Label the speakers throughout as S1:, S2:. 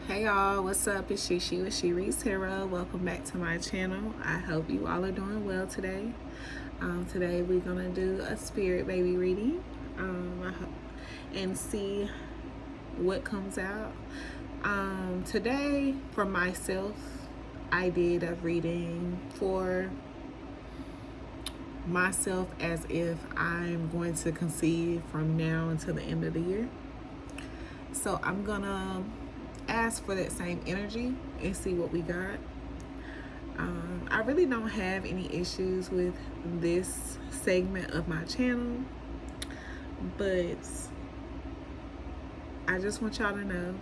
S1: Hey y'all, what's up? It's Shishi with She Reads Tarot. Welcome back to my channel. I hope you all are doing well today. Today we're gonna do a spirit baby reading and see what comes out. Today for myself, I did a reading for myself as if I'm going to conceive from now until the end of the year. So I'm gonna ask for that same energy and see what we got. I really don't have any issues with this segment of my channel, but I just want y'all to know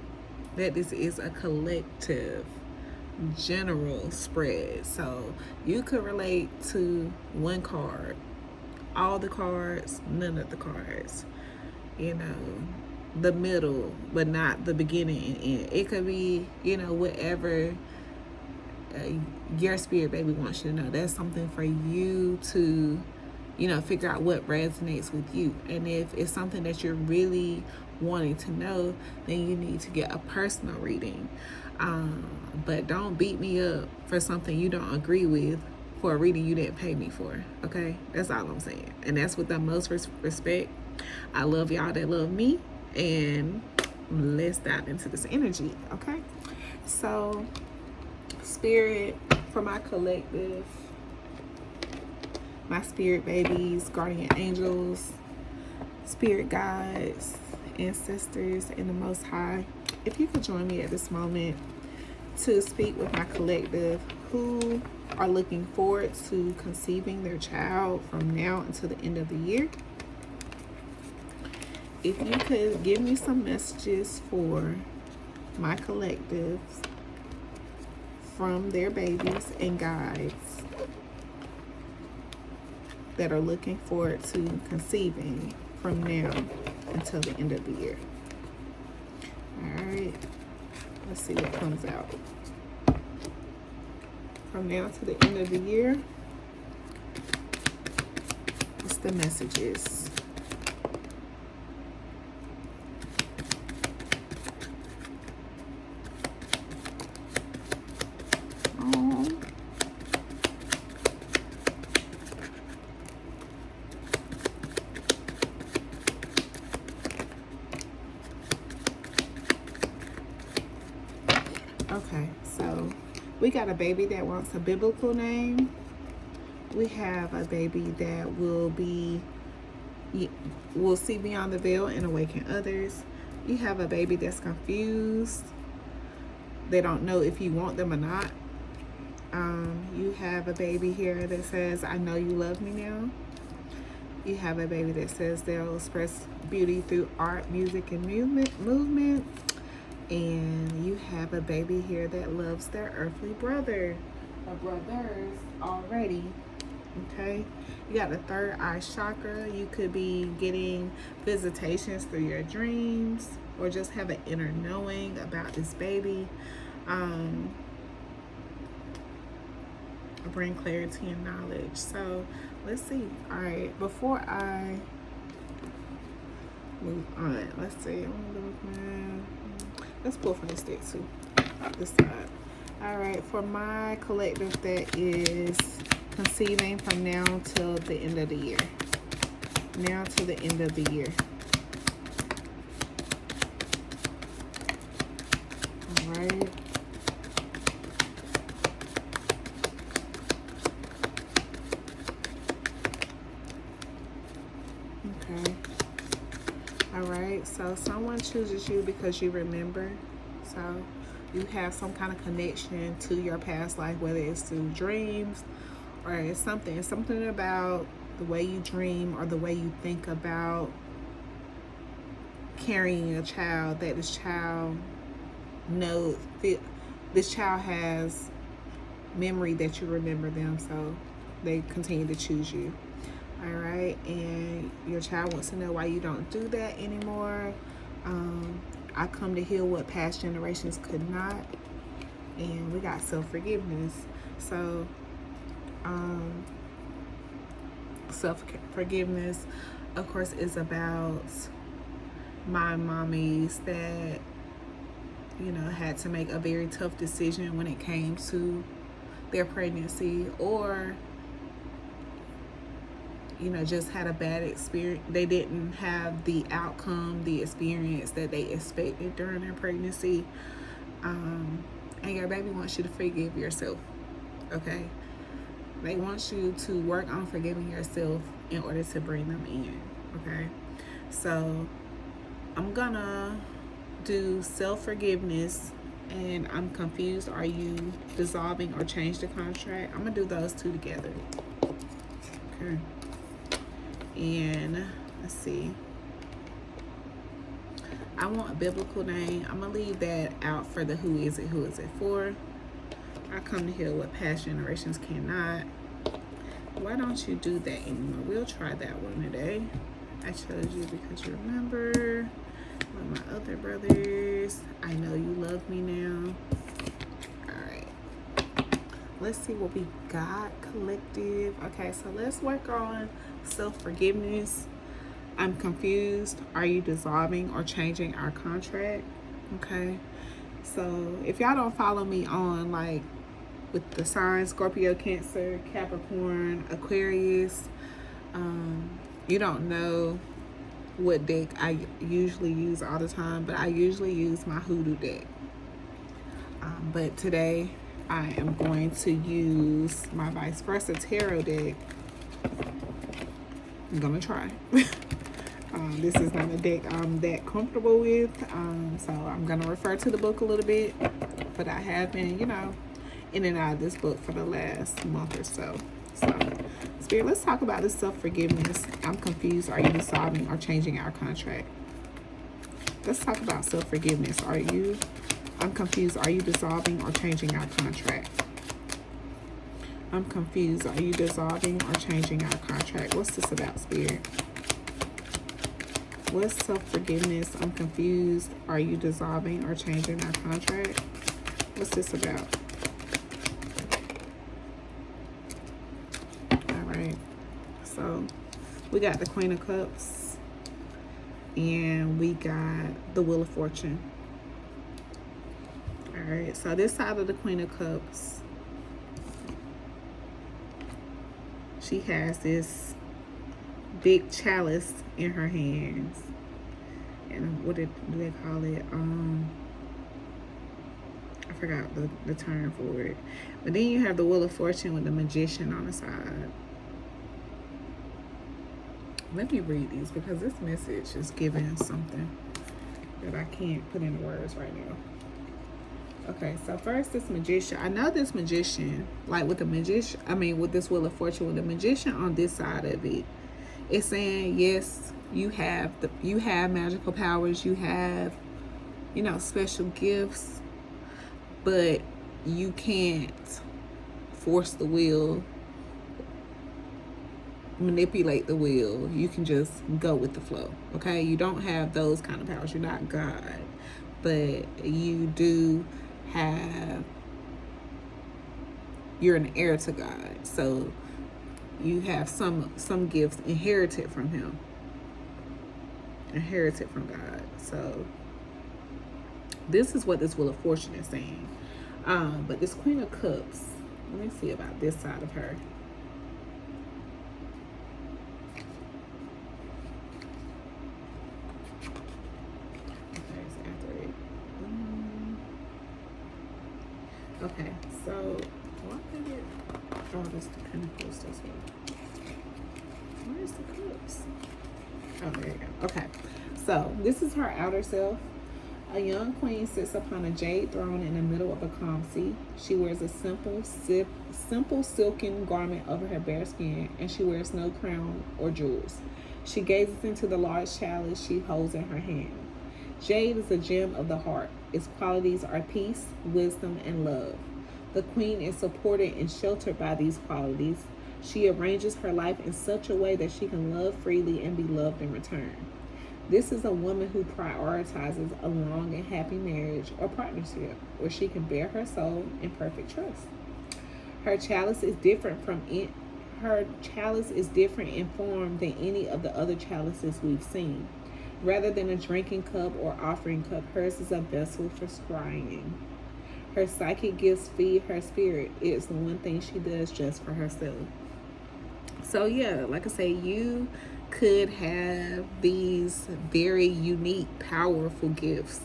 S1: that this is a collective general spread. So you could relate to one card, all the cards, none of the cards, the middle, but not the beginning and end. It could be, whatever your spirit baby wants you to know. That's something for you to, figure out what resonates with you. And if it's something that you're really wanting to know, then you need to get a personal reading. But don't beat me up for something you don't agree with for a reading you didn't pay me for, okay? That's all I'm saying. And that's with the most respect. I love y'all that love me. And let's dive into this energy, okay? So, spirit for my collective, my spirit babies, guardian angels, spirit guides, ancestors, and the Most High. If you could join me at this moment to speak with my collective who are looking forward to conceiving their child from now until the end of the year. If you could give me some messages for my collectives from their babies and guides that are looking forward to conceiving from now until the end of the year. All right, let's see what comes out. From now to the end of the year, what's the messages? Okay, so we got a baby that wants a biblical name. We have a baby that will see beyond the veil and awaken others. You have a baby that's confused. They don't know if you want them or not. You have a baby here that says, I know you love me now. You have a baby that says they'll express beauty through art, music, and movement. And you have a baby here that loves their earthly brother or brothers already. Okay, you got the third eye chakra. You could be getting visitations through your dreams or just have an inner knowing about this baby. Bring clarity and knowledge. So let's see. All right, before I move on, let's see. Let's pull from the stick too, this side. All right, for my collective that is conceiving from now till the end of the year. Now to the end of the year. All right. Okay. All right, so someone chooses you because you remember. So you have some kind of connection to your past life, whether it's through dreams or it's something about the way you dream or the way you think about carrying a child, that this child has memory that you remember them, so they continue to choose you. All right, and your child wants to know why you don't do that anymore. I come to heal what past generations could not. And we got self-forgiveness. So self-forgiveness, of course, is about my mommies that had to make a very tough decision when it came to their pregnancy, or just had a bad experience. They didn't have the outcome, the experience that they expected during their pregnancy. And your baby wants you to forgive yourself, okay? They want you to work on forgiving yourself in order to bring them in, okay? So I'm gonna do self-forgiveness and I'm confused. Are you dissolving or change the contract? I'm gonna do those two together, okay? And let's see. I want a biblical name. I'm gonna leave that out for the who is it for. I come to heal what past generations cannot. Why don't you do that anymore? We'll try that one today. I chose you because you remember. With my other brothers, I know you love me now. Alright. Let's see what we got, collective. Okay, so let's work on self-forgiveness. I'm confused. Are you dissolving or changing our contract? Okay. So if y'all don't follow me on with the signs Scorpio, Cancer, Capricorn, Aquarius, you don't know what deck I usually use all the time, but I usually use my hoodoo deck. But today I am going to use my vice versa tarot deck. I'm gonna try. This is not a deck I'm that comfortable with, so I'm gonna refer to the book a little bit, but I have been, in and out of this book for the last month or so. So, Spirit, let's talk about this self-forgiveness. I'm confused. Are you dissolving or changing our contract? Let's talk about self-forgiveness. I'm confused. Are you dissolving or changing our contract? I'm confused. Are you dissolving or changing our contract? What's this about, Spirit? What's self-forgiveness? I'm confused. Are you dissolving or changing our contract? What's this about? Alright. So, we got the Queen of Cups. And we got the Wheel of Fortune. Alright. So, this side of the Queen of Cups, she has this big chalice in her hands, and what do they call it? I forgot the term for it. But then you have the Wheel of Fortune with the Magician on the side. Let me read these because this message is giving something that I can't put into words right now. Okay, so first this Magician. I know this Magician, with this Wheel of Fortune, with the Magician on this side of it, it's saying, yes, you have magical powers, you have, special gifts, but you can't force the wheel, manipulate the wheel. You can just go with the flow, okay? You don't have those kind of powers. You're not God, but you do you're an heir to God, so you have some gifts inherited from him, inherited from God. So this is what this Wheel of Fortune is saying. But this Queen of Cups, let me see about this side of her. Okay, so what did it? Oh, that's the Pentacles as well. Where's the Cups? Oh, there you go. Okay, so this is her outer self. A young queen sits upon a jade throne in the middle of a calm sea. She wears a simple silken garment over her bare skin, and she wears no crown or jewels. She gazes into the large chalice she holds in her hand. Jade is a gem of the heart. Its qualities are peace, wisdom, and love. The queen is supported and sheltered by these qualities. She arranges her life in such a way that she can love freely and be loved in return. This is a woman who prioritizes a long and happy marriage or partnership where she can bear her soul in perfect trust. Her chalice is different in form than any of the other chalices we've seen. Rather than a drinking cup or offering cup, hers is a vessel for scrying. Her psychic gifts feed her spirit. It's the one thing she does just for herself. So yeah, like I say, you could have these very unique, powerful gifts,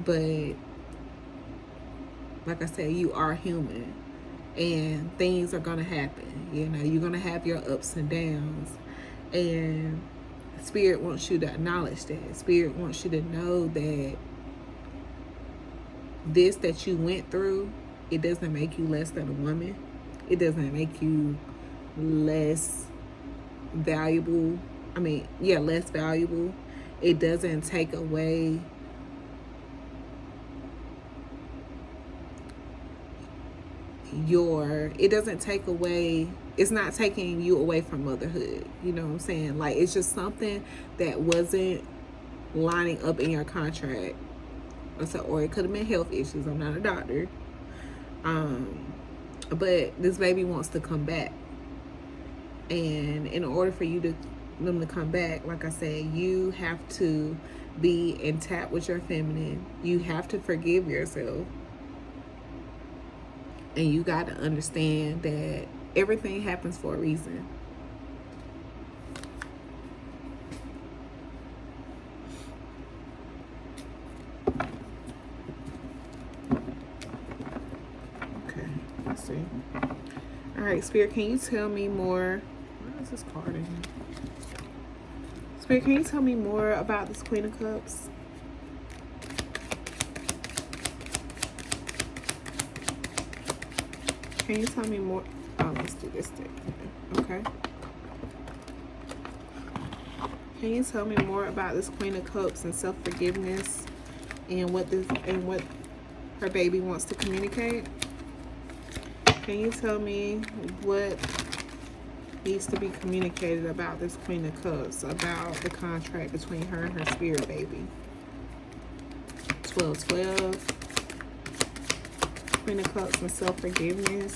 S1: but like I said, you are human, and things are gonna happen. You know, you're gonna have your ups and downs, and Spirit wants you to acknowledge that. Spirit wants you to know that this that you went through, it doesn't make you less than a woman. It doesn't make you less valuable. Less valuable. It doesn't take away it's not taking you away from motherhood. You know what I'm saying? Like, it's just something that wasn't lining up in your contract. Or it could have been health issues. I'm not a doctor. But this baby wants to come back. And in order for them to come back, like I said, you have to be intact with your feminine. You have to forgive yourself. And you got to understand that everything happens for a reason. Okay, let's see. All right, Spirit, can you tell me more? Why is this card in here? Spirit, can you tell me more about this Queen of Cups? Can you tell me more? Oh, let's do this thing. Okay. Can you tell me more about this Queen of Cups and self-forgiveness and what her baby wants to communicate? Can you tell me what needs to be communicated about this Queen of Cups, about the contract between her and her spirit baby? 1212. Queen of Cups and self-forgiveness.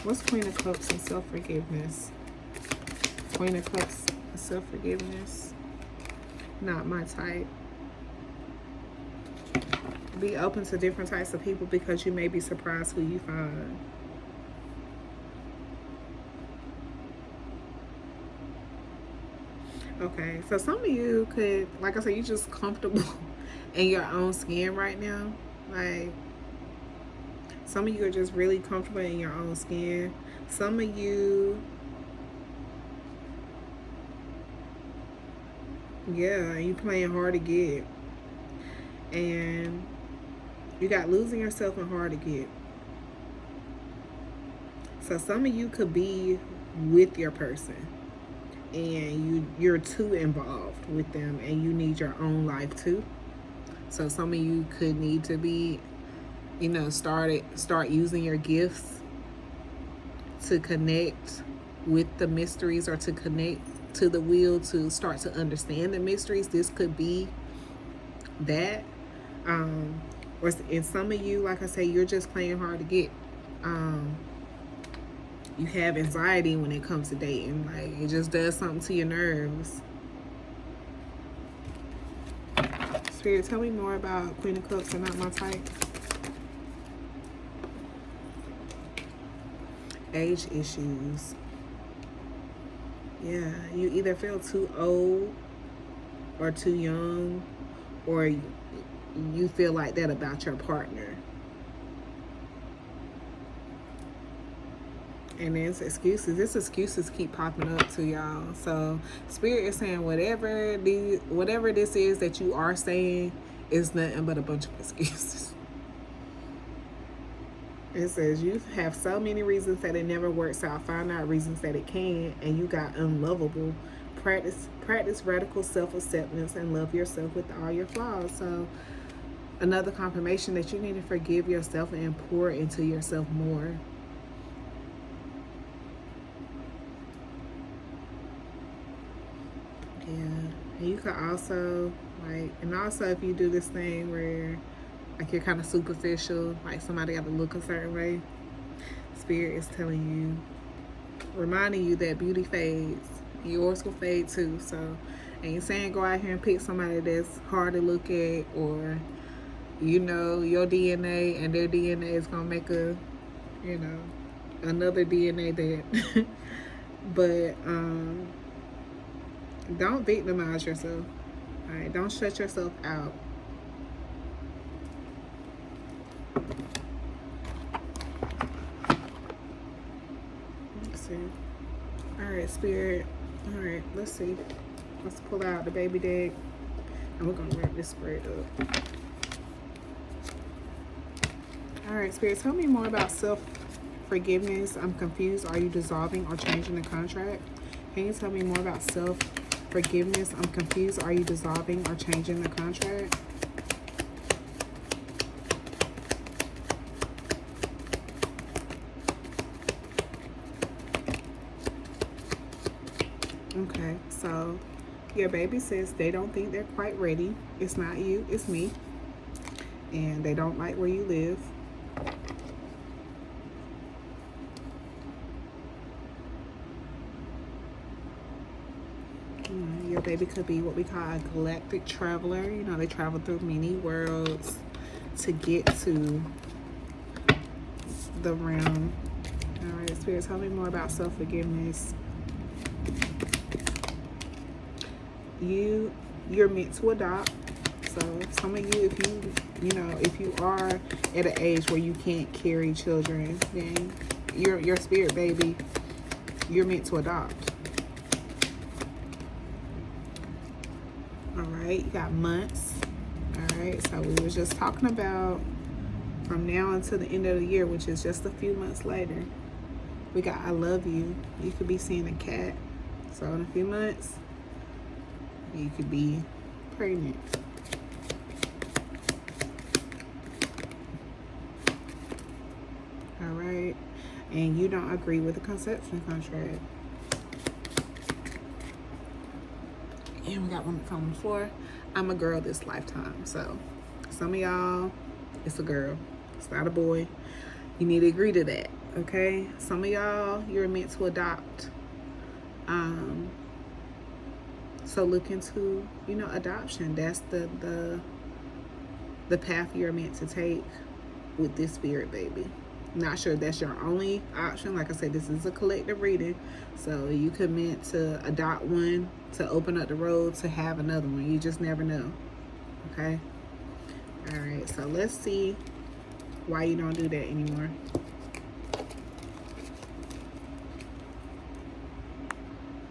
S1: What's Queen of Cups and self-forgiveness? Queen of Cups and self-forgiveness. Not my type. Be open to different types of people because you may be surprised who you find. Okay, so some of you could, like I said, you're just comfortable in your own skin right now. Like, some of you are just really comfortable in your own skin. Some of you, you playing hard to get. And you got losing yourself and hard to get. So some of you could be with your person and you're too involved with them and you need your own life too. So some of you could need to be, start using your gifts to connect with the mysteries or to connect to the wheel, to start to understand the mysteries. This could be that. Or in some of you, like I say, you're just playing hard to get. You have anxiety when it comes to dating. Like, it just does something to your nerves. Spirit, tell me more about Queen of Cups and not my type. Age issues. Yeah, you either feel too old or too young, or you feel like that about your partner. And there's excuses. These excuses keep popping up to y'all. So Spirit is saying whatever this is that you are saying is nothing but a bunch of excuses. It says you have so many reasons that it never works out. Find out reasons that it can, and you got unlovable. Practice radical self-acceptance and love yourself with all your flaws. So another confirmation that you need to forgive yourself and pour into yourself more. Yeah. And you could also, also if you do this thing where you're kind of superficial, like somebody got to look a certain way, Spirit is telling you, reminding you that beauty fades. Yours will fade too. So Ain't saying go out here and pick somebody that's hard to look at, or you know your DNA and their DNA is gonna make a, you know, another DNA that. But don't victimize yourself. All right, don't shut yourself out. Let's see. All right, Spirit. All right, let's see. Let's pull out the baby deck, and we're gonna wrap this spread up. All right, Spirit, tell me more about self-forgiveness. I'm confused. Are you dissolving or changing the contract? Can you tell me more about self-forgiveness? I'm confused. Are you dissolving or changing the contract? Okay, so your baby says they don't think they're quite ready. It's not you, it's me. And they don't like where you live. Your baby could be what we call a galactic traveler. You know, they travel through many worlds to get to the realm. All right, Spirit, tell me more about self-forgiveness. You're meant to adopt. So some of you, if you are at an age where you can't carry children, then your spirit baby, you're meant to adopt. All right, you got months. All right, so we were just talking about from now until the end of the year, which is just a few months later. We got I love you. You could be seeing a cat. So in a few months, you could be pregnant. All right, and you don't agree with the conception contract. And we got one from before. I'm a girl this lifetime. So some of y'all, it's a girl. It's not a boy. You need to agree to that, okay? Some of y'all, you're meant to adopt. So look into, adoption. That's the path you're meant to take with this spirit baby. Not sure that's your only option. Like I said, this is a collective reading. So you commit to adopt one, to open up the road to have another one. You just never know. Okay? All right, so let's see why you don't do that anymore.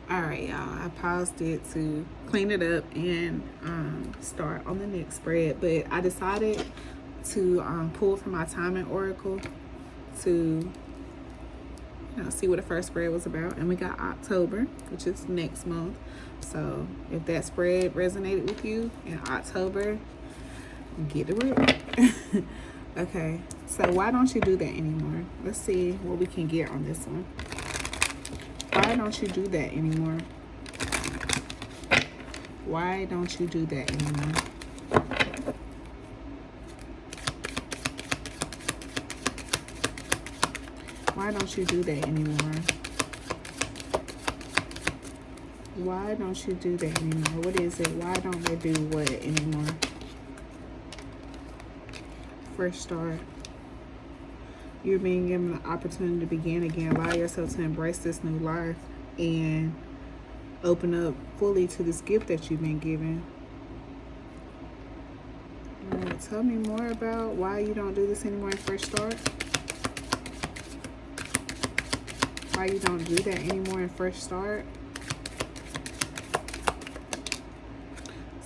S1: All right, y'all. I paused it to clean it up and start on the next spread. But I decided to pull from my timing oracle to see what the first spread was about. And we got October, which is next month. So if that spread resonated with you in October, get to work. Okay, so why don't you do that anymore? Let's see what we can get on this one. Why don't you do that anymore? Why don't you do that anymore? Why don't you do that anymore? Why don't you do that anymore? What is it? Why don't they do what anymore? Fresh start. You're being given the opportunity to begin again. Allow yourself to embrace this new life and open up fully to this gift that you've been given. All right, tell me more about why you don't do this anymore in Fresh Start. Why you don't do that anymore in Fresh Start.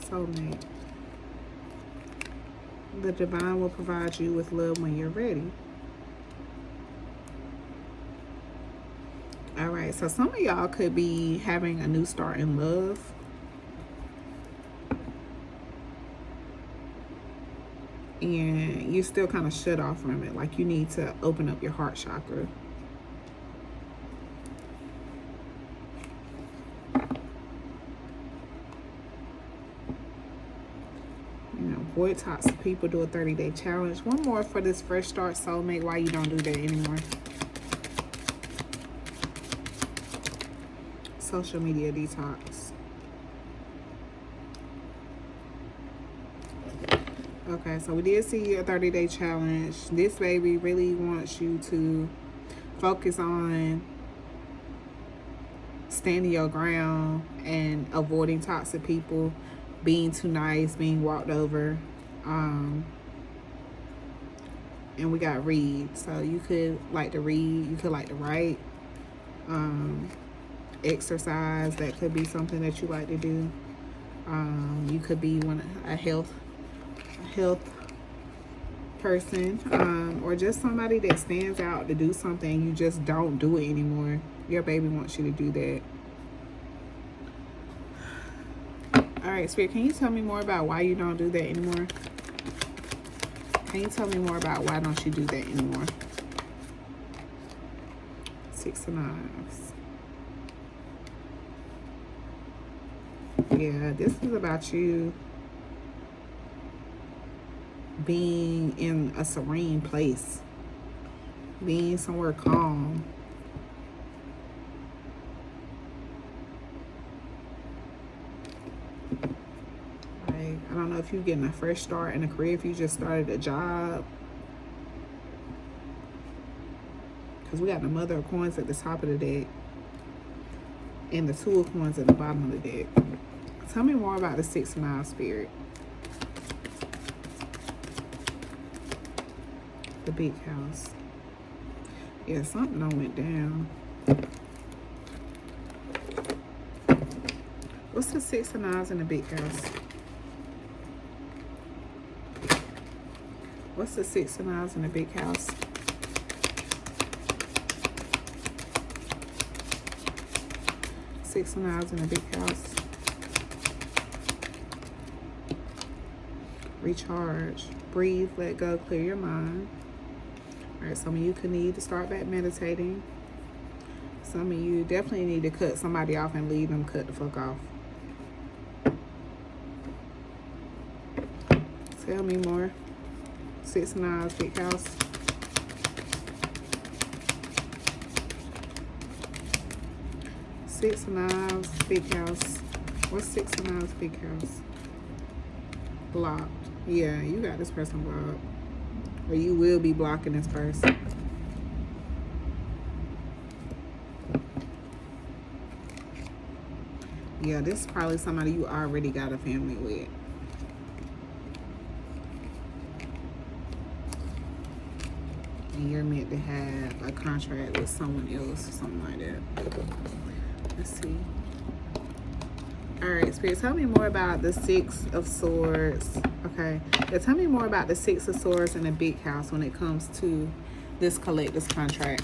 S1: Soulmate. The divine will provide you with love when you're ready. All right, so some of y'all could be having a new start in love. And you're still kind of shut off from it. Like you need to open up your heart chakra. Avoid toxic people, do a 30-day challenge. One more for this Fresh Start soulmate. Why you don't do that anymore? Social media detox. Okay, so we did see a 30-day challenge. This baby really wants you to focus on standing your ground and avoiding toxic people, being too nice, being walked over. And we got read. So you could like to read, you could like to write, exercise. That could be something that you like to do. You could be a health person, or just somebody that stands out to do something. You just don't do it anymore. Your baby wants you to do that. All right, Spirit, can you tell me more about why you don't do that anymore? Can you tell me more about why don't you do that anymore? 6 of Knives. Yeah, this is about you being in a serene place, being somewhere calm. Like, I don't know if you're getting a fresh start in a career, if you just started a job. Because we got the Mother of Coins at the top of the deck and the Two of Coins at the bottom of the deck. Tell me more about the 6 of Knives, Spirit. The big house. Yeah, something done went down. What's the 6 of Knives in the big house? What's the 6 of Knives in the big house? Six of Knives in the big house. Recharge. Breathe, let go, clear your mind. All right, some of you could need to start back meditating. Some of you definitely need to cut somebody off and leave them cut the fuck off. Tell me more. 6 of Knives, big house. Six of Knives, big house. What's 6 of Knives, big house? Blocked. Yeah, you got this person blocked. Or you will be blocking this person. Yeah, this is probably somebody you already got a family with. And you're meant to have a contract with someone else or something like that. Let's see. All right, Spirit, tell me more about the 6 of Swords. Okay. Yeah, tell me more about the 6 of Swords in the big house when it comes to this collector's contract.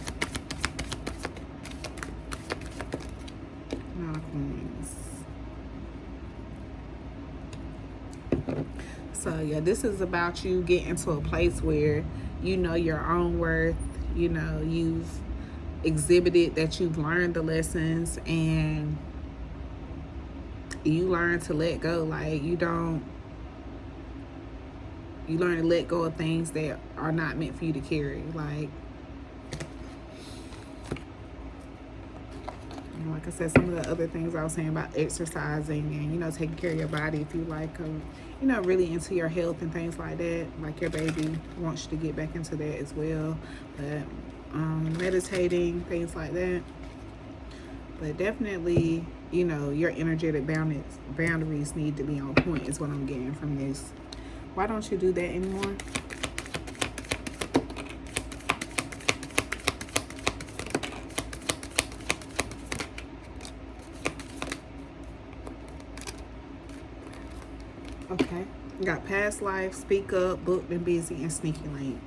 S1: 9 of Coins. So, yeah, this is about you getting to a place where you know your own worth. You know, you've exhibited that you've learned the lessons and you learn to let go. Like, you learn to let go of things that are not meant for you to carry. Like I said, some of the other things I was saying about exercising and, you know, taking care of your body if you like, you know, really into your health and things like that. Like your baby wants you to get back into that as well. But meditating, things like that. But definitely, you know, your energetic boundaries need to be on point is what I'm getting from this. Why don't you do that anymore? Okay. Got past life, speak up, booked and busy, and sneaky link.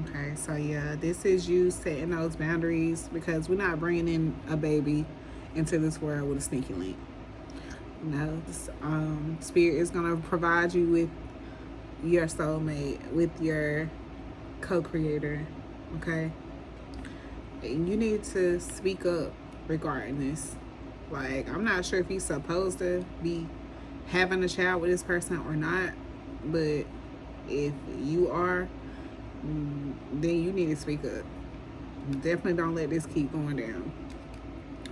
S1: Okay, so yeah, this is you setting those boundaries because we're not bringing in a baby into this world with a sneaky link. No, Spirit is going to provide you with your soulmate, with your co-creator, okay? And you need to speak up regarding this. Like, I'm not sure if you're supposed to be having a child with this person or not, but if you are, then you need to speak up. Definitely don't let this keep going down,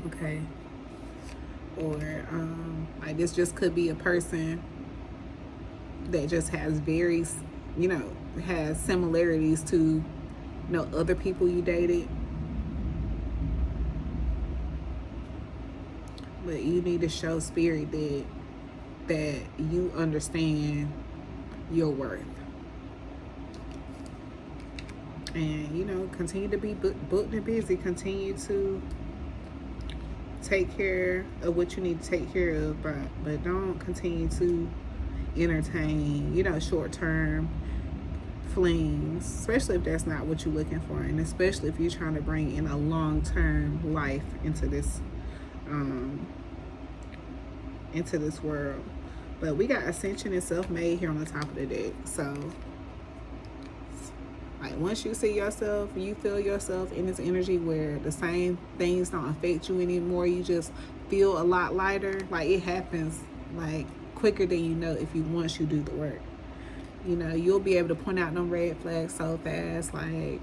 S1: okay? Or like, this just could be a person that just has very, has similarities to, other people you dated. But you need to show spirit that you understand your worth. And, continue to be booked and busy. Continue to take care of what you need to take care of, but don't continue to entertain, short-term flings, especially if that's not what you're looking for, and especially if you're trying to bring in a long-term life into this world. But we got ascension and self-made here on the top of the deck. So like, once you see yourself, you feel yourself in this energy where the same things don't affect you anymore, you just feel a lot lighter. Like, it happens like quicker than you know once you do the work. You'll be able to point out them red flags so fast, like,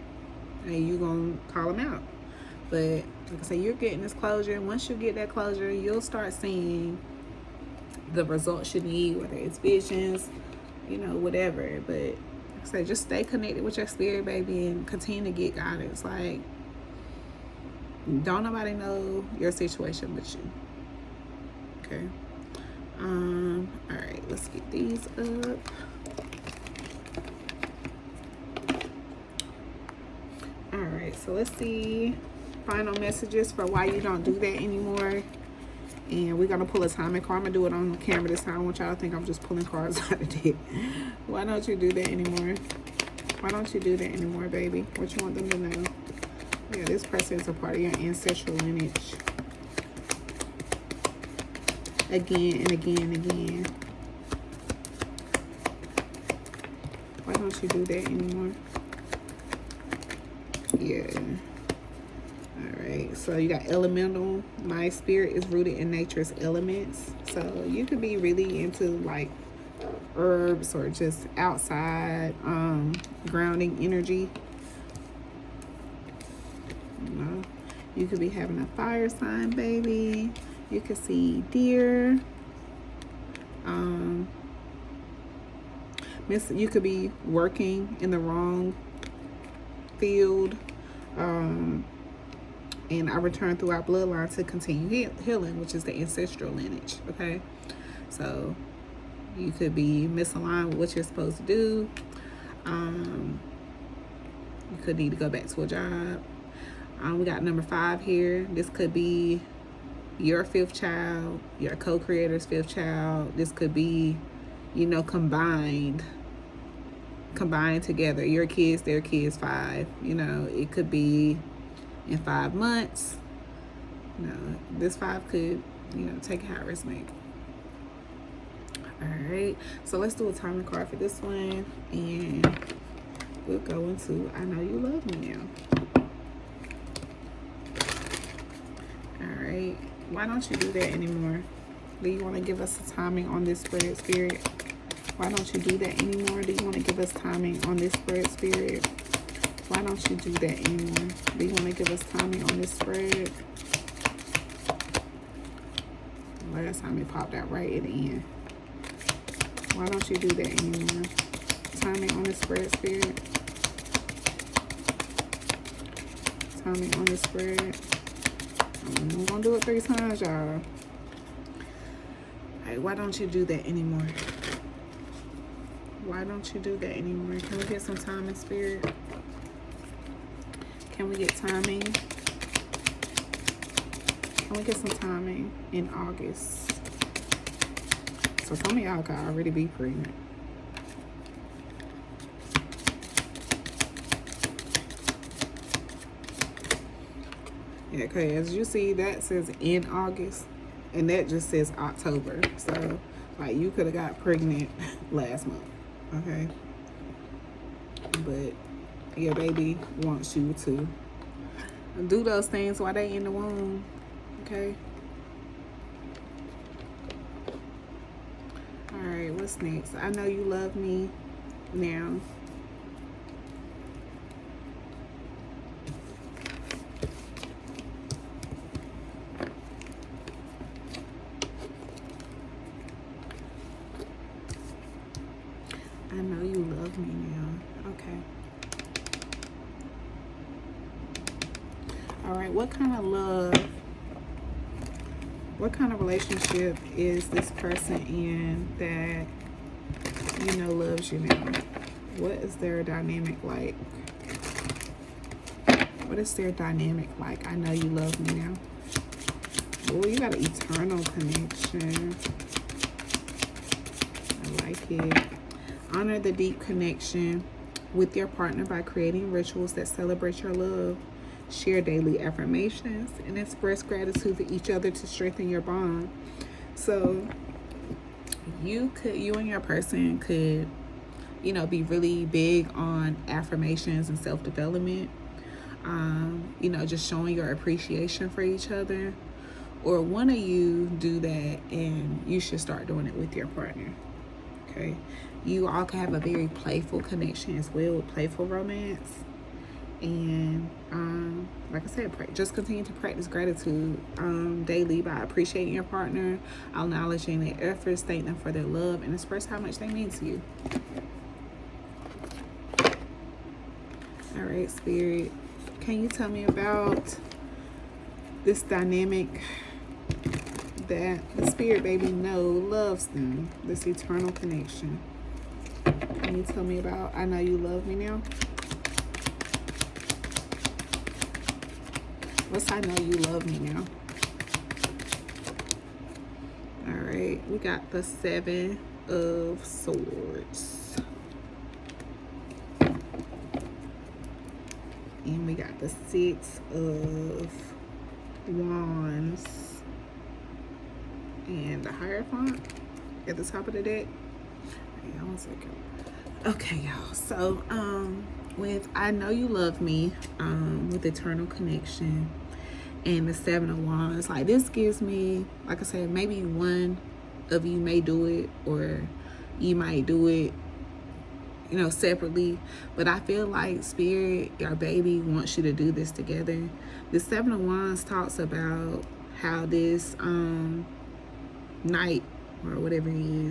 S1: and you gonna call them out. But like I say, you're getting this closure, and once you get that closure, you'll start seeing the results you need, whether it's visions, whatever. But like I say, just stay connected with your spirit, baby, and continue to get guidance. Like, don't nobody know your situation but you. Okay. All right, let's get these up. All right, so let's see final messages for why you don't do that anymore. And we're gonna pull a timing card. I'm gonna do it on camera this time. I want y'all to think I'm just pulling cards out of deck. Why don't you do that anymore? Why don't you do that anymore, baby? What you want them to know? Yeah, this person is a part of your ancestral lineage. Again and again and again. Why don't you do that anymore? Yeah. Alright, so you got elemental. My spirit is rooted in nature's elements. So you could be really into like herbs or just outside grounding energy. You could be having a fire sign, baby. You could see deer. You could be working in the wrong field. And I return through our bloodline to continue healing, which is the ancestral lineage. Okay, so you could be misaligned with what you're supposed to do. You could need to go back to a job. We got number 5 here. This could be your 5th child, your co-creator's 5th child. This could be, combined together. Your kids, their kids, 5. It could be in 5 months. This 5 could, take a high risk make. All right, so let's do a timing card for this one, and we'll go into I Know You Love Me now. All right, why don't you do that anymore? Do you want to give us a timing on this spread, spirit? Why don't you do that anymore? Do you want to give us timing on this spread, spirit? Why don't you do that anymore? Do you want to give us timing on this spread? Last time it popped out right at the end. Why don't you do that anymore? Timing on this spread, spirit. Timing on this spread. I'm gonna do it 3 times, y'all. Hey, why don't you do that anymore? Why don't you do that anymore? Can we get some timing, spirit? Can we get timing? Can we get some timing in August? So some of y'all could already be pregnant. Yeah, okay, as you see, that says in August, and that just says October. So, like, you could have got pregnant last month, okay? But your baby wants you to do those things while they in the womb, okay? All right, what's next? I Know You Love Me now. know you love me now. Okay. All right, what kind of love, what kind of relationship is this person in that you know loves you now? What is their dynamic like? What is their dynamic like? I know you love me now. Oh, you got an eternal connection. I like it. Honor the deep connection with your partner by creating rituals that celebrate your love. Share daily affirmations and express gratitude to each other to strengthen your bond. So you and your person could, you know, be really big on affirmations and self-development. You know, just showing your appreciation for each other. Or one of you do that, and you should start doing it with your partner. Okay? You all can have a very playful connection as well, with playful romance. And like I said, just continue to practice gratitude daily by appreciating your partner, acknowledging their efforts, thank them for their love, and express how much they mean to you. All right, Spirit, can you tell me about this dynamic that the Spirit baby know loves them, this eternal connection? Can you tell me about I know you love me now? What's I know you love me now? All right, we got the 7 of Swords. And we got the 6 of Wands. And the Hierophant at the top of the deck. Hang on 1 second. Okay, y'all. So, with I know you love me, with eternal connection, and the 7 of Wands, like this gives me, like I said, maybe one of you may do it, or you might do it, you know, separately. But I feel like Spirit, your baby, wants you to do this together. The 7 of Wands talks about how this knight, or whatever he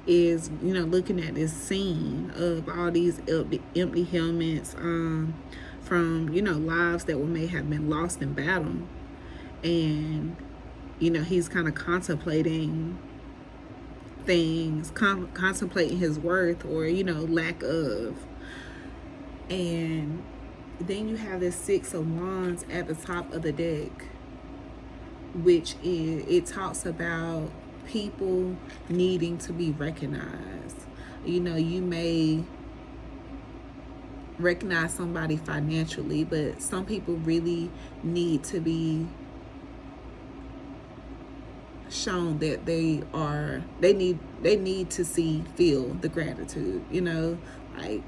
S1: is, you know, looking at this scene of all these empty helmets from, you know, lives that may have been lost in battle. And, you know, he's kind of contemplating things, contemplating his worth, or, you know, lack of. And then you have this 6 of Wands at the top of the deck, which it talks about people needing to be recognized. You know, you may recognize somebody financially, but some people really need to be shown that they need to feel the gratitude, you know, like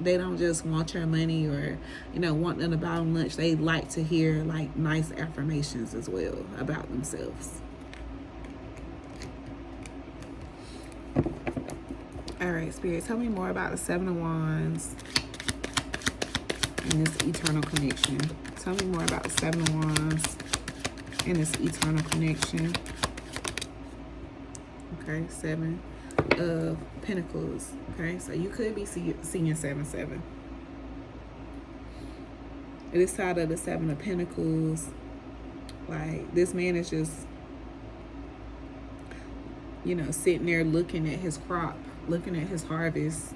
S1: they don't just want your money, or, you know, want them to buy them lunch. They like to hear like nice affirmations as well about themselves. All right, Spirit, tell me more about the 7 of Wands and this eternal connection. Tell me more about the 7 of Wands and this eternal connection. Okay, 7 of Pentacles. Okay, so you could be seeing 7-7. This side of the 7 of Pentacles, like this man is just, you know, sitting there looking at his crop, looking at his harvest.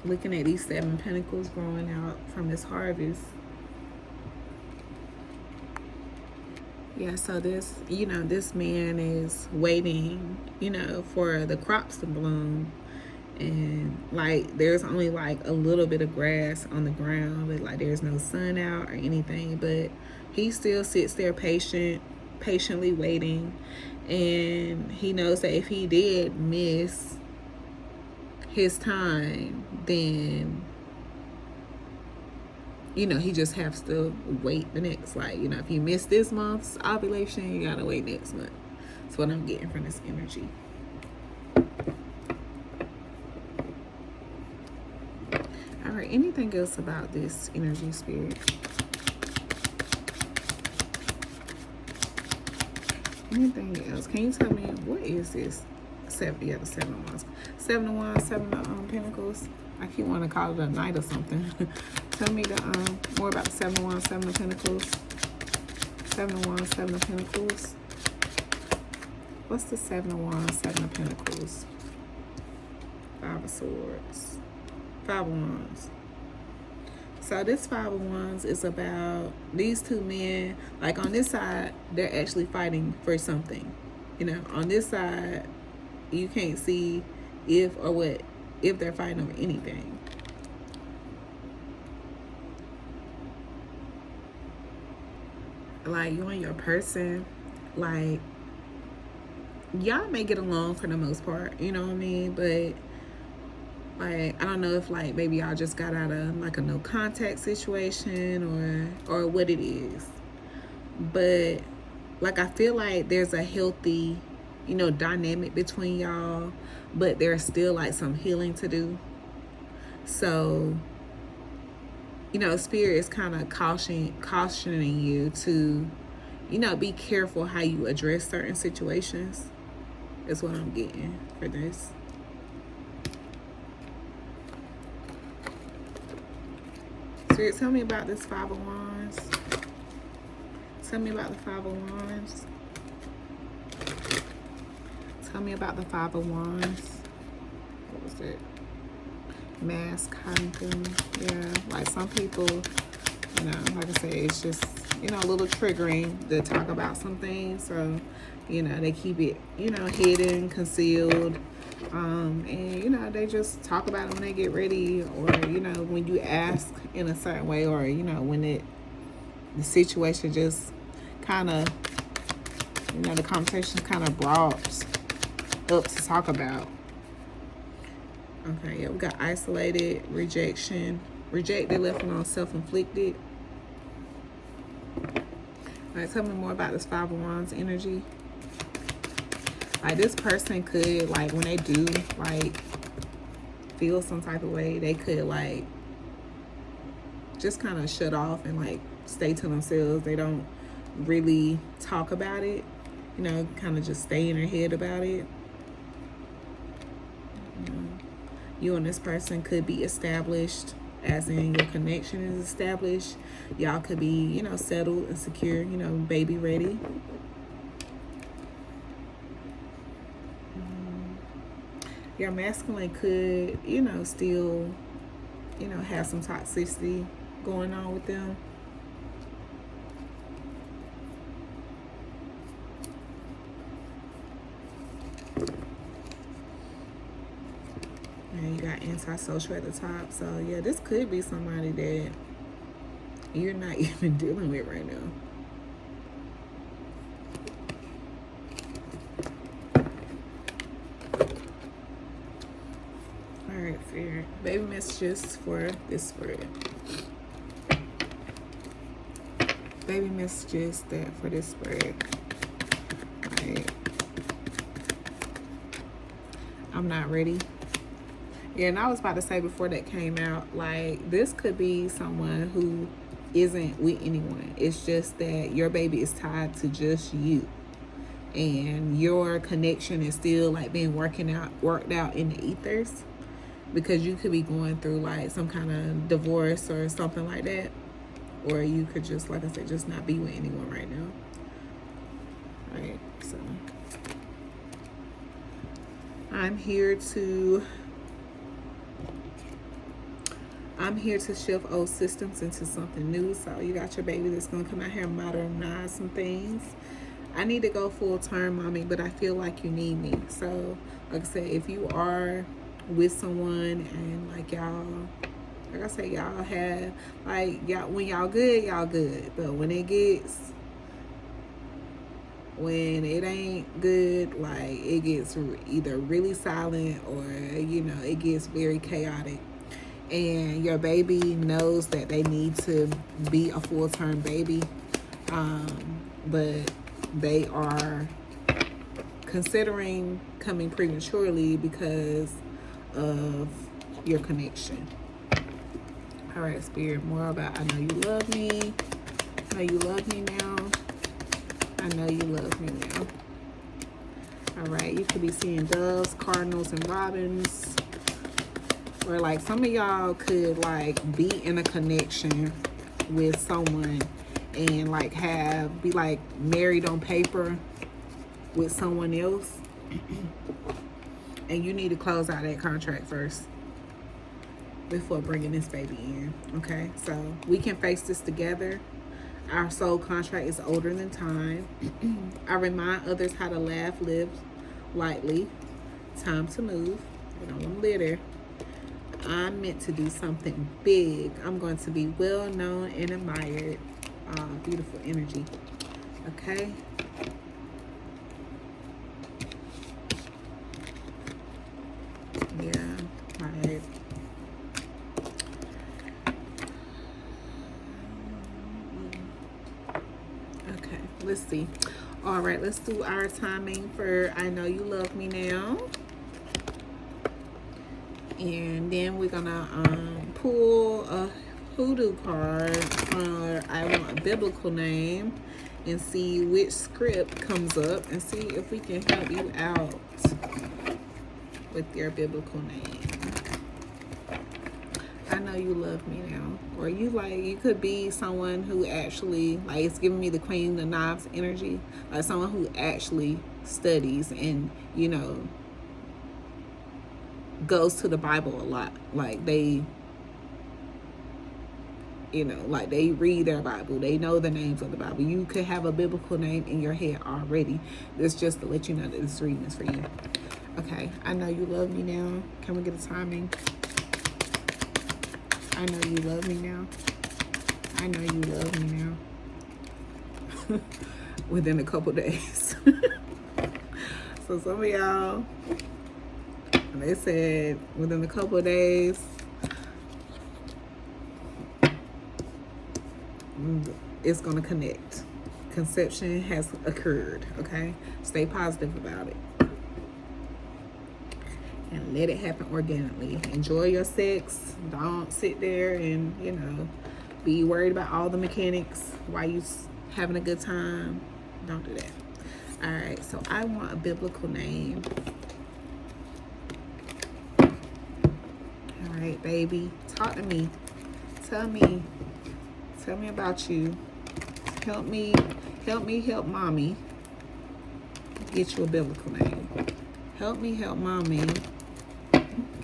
S1: Looking at these 7 pentacles growing out from this harvest. Yeah, so this, you know, this man is waiting, you know, for the crops to bloom. And like there's only like a little bit of grass on the ground, but like there's no sun out or anything. But he still sits there patiently waiting. And he knows that if he did miss his time, then, you know, he just has to wait the next, like, you know, if you miss this month's ovulation, you gotta wait next month. That's what I'm getting from this energy. All right, anything else about this energy, Spirit? Anything else? Can you tell me what is this? Seven, yeah, the 7 of Wands. 7 of Wands, 7 of Pentacles. I keep wanting to call it a knight or something. Tell me the more about the 7 of Wands, 7 of Pentacles. 7 of Wands, 7 of Pentacles. What's the 7 of Wands, 7 of Pentacles? 5 of Swords. 5 of Wands. So this 5 of Wands is about these two men. Like on this side, they're actually fighting for something. You know, on this side, you can't see if they're fighting over anything. Like you and your person, like y'all may get along for the most part, you know what I mean? But like I don't know if like maybe y'all just got out of like a no contact situation or what it is. But like I feel like there's a healthy, you know, dynamic between y'all, but there's still like some healing to do. So, you know, Spirit is kind of cautioning you to, you know, be careful how you address certain situations. Is what I'm getting for this. Spirit, tell me about this 5 of Wands. Tell me about the 5 of Wands. Tell me about the 5 of Wands. What was it? Mask hunting. Yeah, like some people, you know, like I said, it's just, you know, a little triggering to talk about some things. So, you know, they keep it, you know, hidden, concealed. And, you know, they just talk about it when they get ready, or, you know, when you ask in a certain way, or, you know, when the situation just kind of, you know, the conversation kind of brought up to talk about. Okay, yeah, we got isolated, rejection, rejected, left alone, self-inflicted. All right, tell me more about this 5 of Wands energy. Like this person could, like when they do like feel some type of way, they could like just kind of shut off and like stay to themselves. They don't really talk about it, you know, kind of just stay in their head about it. You and this person could be established, as in your connection is established. Y'all could be, you know, settled and secure, you know, baby ready. Your masculine could, you know, still, you know, have some toxicity going on with them. And you got antisocial at the top. So, yeah, this could be somebody that you're not even dealing with right now. All right, Fear. Baby messages for this spread. Baby messages that for this spread. All right. I'm not ready. Yeah, and I was about to say before that came out, like, this could be someone who isn't with anyone. It's just that your baby is tied to just you. And your connection is still, like, being worked out in the ethers. Because you could be going through, like, some kind of divorce or something like that. Or you could just, like I said, just not be with anyone right now. All right, so I'm here to shift old systems into something new. So you got your baby that's going to come out here and modernize some things. I need to go full term, mommy, but I feel like you need me. So, like I said, if you are with someone and like y'all, like I said, y'all have, like, y'all, when y'all good. But when it ain't good, like, it gets either really silent or, you know, it gets very chaotic. And your baby knows that they need to be a full-term baby, but they are considering coming prematurely because of your connection. All right, Spirit, more about I know you love me. I know you love me now. I know you love me now. All right, you could be seeing doves, cardinals, and robins. Or like some of y'all could like be in a connection with someone and like be like married on paper with someone else. And you need to close out that contract first before bringing this baby in. Okay, so we can face this together. Our soul contract is older than time. I remind others how to laugh, live lightly. Time to move. I don't want to live there. I'm meant to do something big. I'm going to be well known and admired. Beautiful energy. Okay. Yeah. Right. Okay. Let's see. All right. Let's do our timing for I Know You Love Me Now. And then we're gonna pull a hoodoo card for I Want a Biblical Name and see which script comes up and see if we can help you out with your biblical name. I know you love me now. Or you could be someone who actually, like, it's giving me the Queen of Knives energy, like someone who actually studies and, you know, goes to the Bible a lot. Like they, you know, like they read their Bible. They know the names of the Bible. You could have a biblical name in your head already. This just to let you know that this reading is for you. Okay, I know you love me now. Can we get a timing? I know you love me now. I know you love me now. Within a couple days. So some of y'all, they said within a couple of days, it's going to connect. Conception has occurred, okay? Stay positive about it. And let it happen organically. Enjoy your sex. Don't sit there and, you know, be worried about all the mechanics while you having a good time. Don't do that. All right, so I want a biblical name. All right, baby, talk to me. Tell me about you. Help me help mommy get you a biblical name. Help me help mommy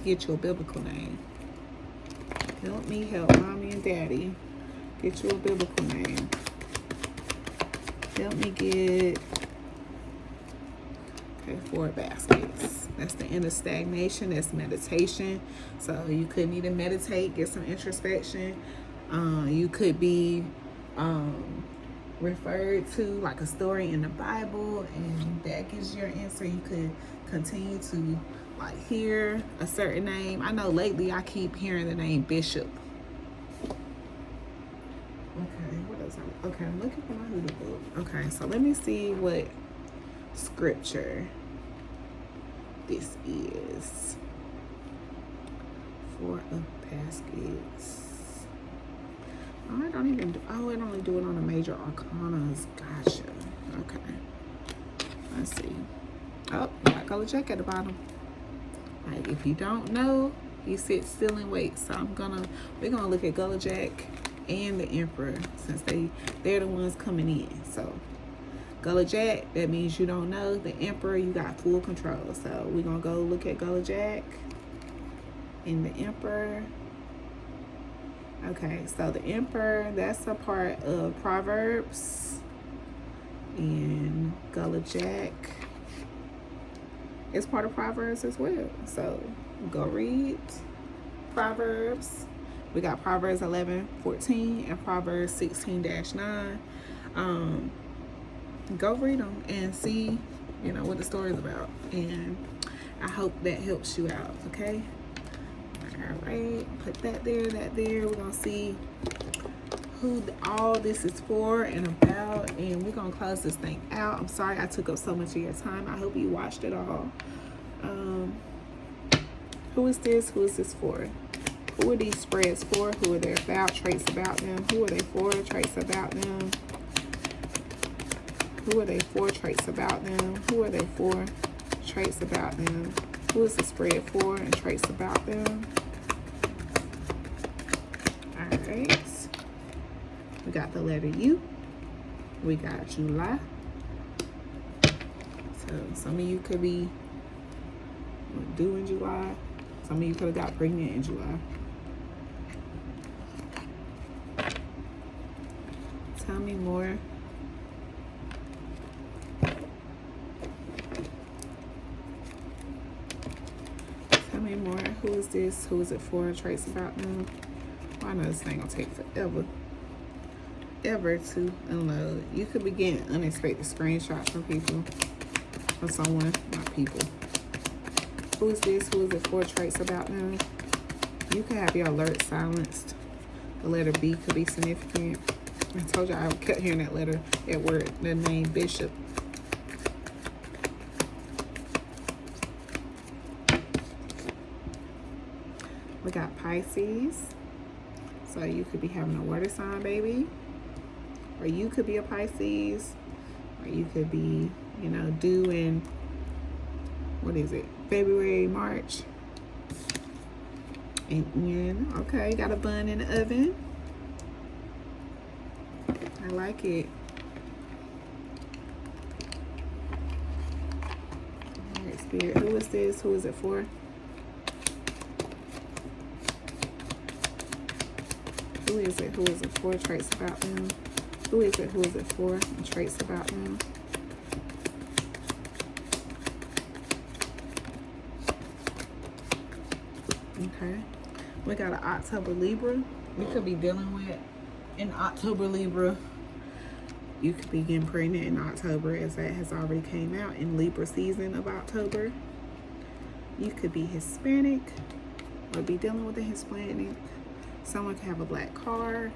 S1: get you a biblical name. Help me help mommy and daddy get you a biblical name. Help me get, okay, 4 baskets. That's the end of stagnation. That's meditation. So you could need to meditate, get some introspection. You could be referred to like a story in the Bible, and that gives your answer. You could continue to like hear a certain name. I know lately I keep hearing the name Bishop. Okay, what else? Okay, I'm looking for my hoodoo book. Okay, so let me see what scripture this is. 4 of baskets. Oh, it only do it on the major arcanas. Gotcha. Okay. Let's see. Oh, black color check at the bottom. Like, if you don't know, you sit still and wait. So we're gonna look at Gullah Jack and the Emperor, since they're the ones coming in. So Gullah Jack, that means you don't know. The Emperor, you got full control. So we're gonna go look at Gullah Jack and the Emperor. Okay, so the Emperor, that's a part of Proverbs, and Gullah Jack is part of Proverbs as well. So go read Proverbs. We got Proverbs 11:14 and Proverbs 16-9. Go read them and see, you know, what the story is about. And I hope that helps you out, okay? All right, put that there. We're gonna see who all this is for and about, and we're gonna close this thing out. I'm sorry I took up so much of your time. I hope you watched it all. Who is this? Who is this for? Who are these spreads for? Who are they about? Traits about them. Who are they for? Traits about them. Who are they for? Traits about them. Who are they for? Traits about them. Who is the spread for? And traits about them. All right. We got the letter U. We got July. So some of you could be due in July. Some of you could have got pregnant in July. Tell me more. Tell me more. Who is this? Who is it for? Traits about them. Well, I know this thing gonna take forever. Ever to unload. You could be getting unexpected screenshots from people. From someone, not people. Who is this? Who is it for? Traits about them. You could have your alert silenced. The letter B could be significant. I told you I kept hearing that letter, that word, the name Bishop. We got Pisces. So you could be having a water sign baby. Or you could be a Pisces. Or you could be, you know, due in, what is it? February, March. And okay, got a bun in the oven. I like it. All right, Spirit. Who is this? Who is it for? Who is it? Who is it for? Traits about them. Who is it? Who is it for? And traits about them. Okay. We got an October Libra. We could be dealing with an October Libra. You could be getting pregnant in October, as that has already came out in Libra season of October. You could be Hispanic or be dealing with a Hispanic. Someone could have a black car.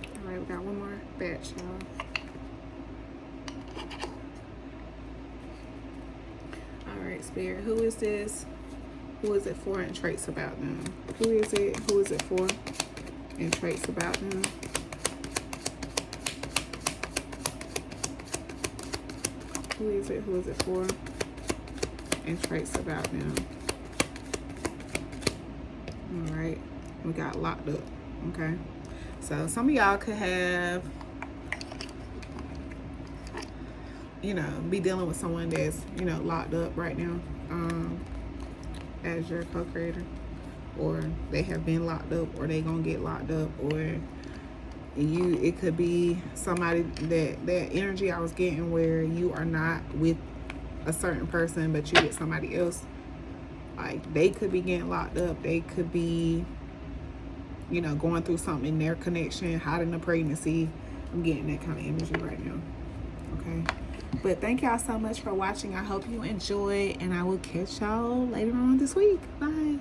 S1: All right, we got one more batch, y'all. All right, Spirit, who is this? Who is it for? And traits about them. Who is it? Who is it for? And traits about them. Who is it? Who is it for? And traits about them. All right. We got locked up. Okay. So some of y'all could have, you know, be dealing with someone that's, you know, locked up right now as your co-creator. Or they have been locked up, or they gonna get locked up, or it could be somebody that energy I was getting where you are not with a certain person, but you with somebody else. Like, they could be getting locked up. They could be, you know, going through something in their connection, hiding a pregnancy. I'm getting that kind of energy right now. Okay. But thank y'all so much for watching. I hope you enjoy, and I will catch y'all later on this week. Bye.